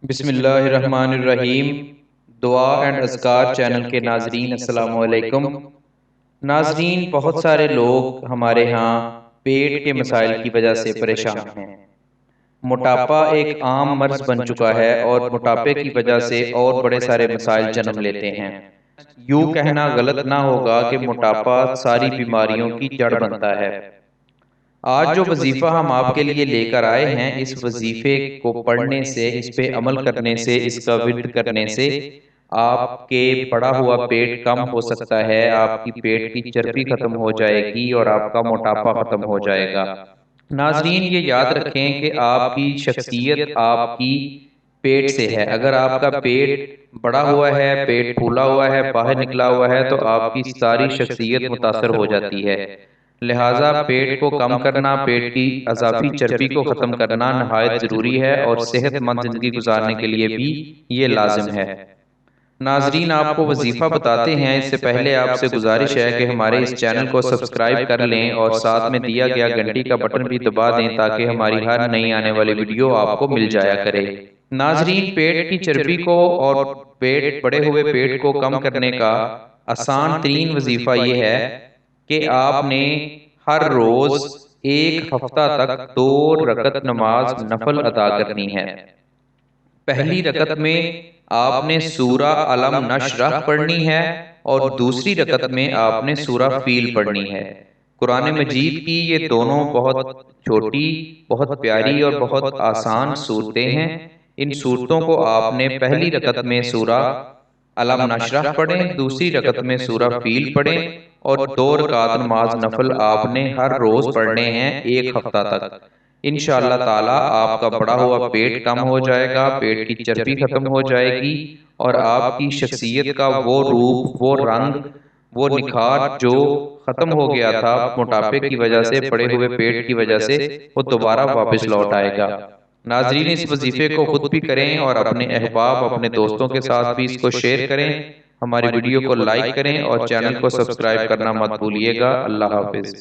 بسم اللہ الرحمن الرحیم۔ دعا اینڈ اذکار چینل کے ناظرین السلام علیکم۔ ناظرین، بہت سارے لوگ ہمارے ہاں پیٹ کے مسائل کی وجہ سے پریشان ہیں۔ موٹاپا ایک عام مرض بن چکا ہے اور موٹاپے کی وجہ سے اور بڑے سارے مسائل جنم لیتے ہیں۔ یوں کہنا غلط نہ ہوگا کہ موٹاپا ساری بیماریوں کی جڑ بنتا ہے۔ آج جو وظیفہ ہم آپ کے لیے لے کر آئے ہیں، اس وظیفے کو پڑھنے سے، اس پہ عمل کرنے سے، اس کا ورد کرنے سے آپ کے بڑا ہوا پیٹ کم ہو سکتا ہے، آپ کی پیٹ کی چربی ختم ہو جائے گی اور آپ کا موٹاپا ختم ہو جائے گا۔ ناظرین، یہ یاد رکھیں کہ آپ کی شخصیت آپ کی پیٹ سے ہے۔ اگر آپ کا پیٹ بڑا ہوا ہے، پیٹ پھولا ہوا ہے، باہر نکلا ہوا ہے، تو آپ کی ساری شخصیت متاثر ہو جاتی ہے۔ لہٰذا پیٹ کو کم کرنا، پیٹ کی اضافی چربی کو ختم کرنا نہایت ضروری ہے اور صحت مند زندگی گزارنے کے لیے بھی یہ لازم ہے۔ ناظرین، آپ کو وظیفہ بتاتے ہیں، اس سے پہلے آپ سے گزارش ہے کہ ہمارے اس چینل کو سبسکرائب کر لیں اور ساتھ میں دیا گیا گھنٹی کا بٹن بھی دبا دیں تاکہ ہماری ہر نئی آنے والی ویڈیو آپ کو مل جایا کرے۔ ناظرین، پیٹ کی چربی کو اور بڑے ہوئے پیٹ کو کم کرنے کا آسان ترین وظیفہ یہ ہے کہ آپ نے ہر روز ایک ہفتہ تک 2 رکعت نماز نفل ادا کرنی ہے۔ پہلی رکعت میں آپ نے سورہ علم نشرح پڑھنی ہے اور دوسری رکعت میں آپ نے سورہ فیل پڑھنی ہے۔ قرآن مجید کی یہ دونوں بہت چھوٹی، بہت پیاری اور بہت آسان صورتیں ہیں۔ ان صورتوں کو آپ نے پہلی رکعت میں سورہ علم نشرح پڑھیں، دوسری رکعت میں سورہ فیل پڑھیں اور 2 رکعت نماز نفل آپ نے ہر روز پڑھنے ہیں ایک ہفتہ تک۔ انشاءاللہ تعالی آپ کا بڑا ہوا پیٹ کم ہو جائے گا، پیٹ کی چربی ختم ہو جائے گی اور آپ کی شخصیت کا وہ روپ، وہ رنگ، وہ نکھار جو ختم ہو گیا تھا موٹاپے کی وجہ سے، پڑے ہوئے پیٹ کی وجہ سے، وہ دوبارہ واپس لوٹ آئے گا۔ ناظرین، اس وظیفے کو خود بھی کریں اور اپنے احباب، اپنے دوستوں کے ساتھ بھی اس کو شیئر کریں۔ ہماری ویڈیو کو لائک کریں اور چینل کو سبسکرائب کرنا مت بھولیے گا۔ اللہ حافظ۔